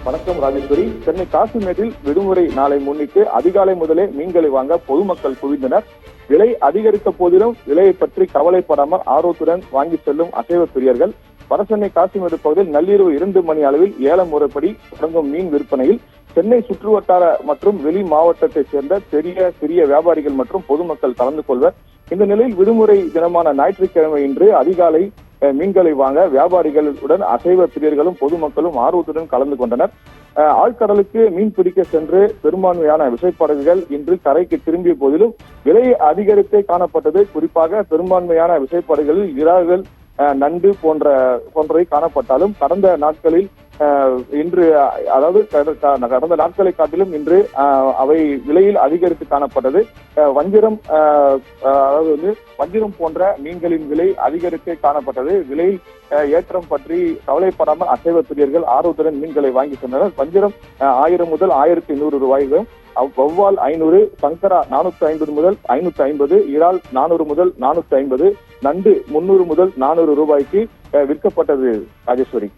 வணக்கம் ராஜேஸ்வரி. சென்னை காசிமேட்டில் விடுமுறை நாளை முன்னிட்டு அதிகாலை முதலே மீன்களை வாங்க பொதுமக்கள் குவிந்தனர். விலை அதிகரித்த போதிலும் விலையை பற்றி கவலைப்படாமல் ஆர்வத்துடன் வாங்கி செல்லும் அசைவ பிரியர்கள் வடசென்னை காசிமேடு பகுதியில் நள்ளிரவு 2 மணி அளவில் ஏலம் முறைப்படி தொடங்கும் மீன் விற்பனையில் சென்னை சுற்றுவட்டார மற்றும் வெளி மாவட்டத்தைச் சேர்ந்த சிறிய வியாபாரிகள் மற்றும் பொதுமக்கள் கலந்து கொள்வர். இந்த நிலையில் விடுமுறை தினமான ஞாயிற்றுக்கிழமை இன்று அதிகாலை மீன்களை வாங்க வியாபாரிகளுடன் அசைவ பிரியர்களும் பொதுமக்களும் ஆர்வத்துடன் கலந்து கொண்டனர். ஆழ்கடலுக்கு மீன் பிடிக்க சென்று பெரும்பான்மையான விசைப்படகுகள் இன்று கரைக்கு திரும்பிய போதிலும் விலை அதிகரித்தே காணப்பட்டது. குறிப்பாக பெரும்பான்மையான விசைப்படகுகளில் இறால்கள், நண்டு போன்றவை காணப்பட்டாலும் கடந்த நாட்களில் இன்று அதாவது கடந்த நாட்களை காட்டிலும் இன்று அவை விலையில் அதிகரித்து காணப்பட்டது. வஞ்சிரம் போன்ற மீன்களின் விலை அதிகரித்தே காணப்பட்டது. விலையில் ஏற்றம் பற்றி கவலைப்படாமல் அசைவ பிரியர்கள் ஆர்வத்துடன் மீன்களை வாங்கி சென்றனர். வஞ்சிரம் 1000 முதல் 1100 ரூபாய்களும், வௌவால் 500, சங்கரா 450 முதல் 550, இறால் 400 முதல் 450, நண்டு 300 முதல் 400 ரூபாய்க்கு விற்கப்பட்டது. ராஜேஸ்வரி.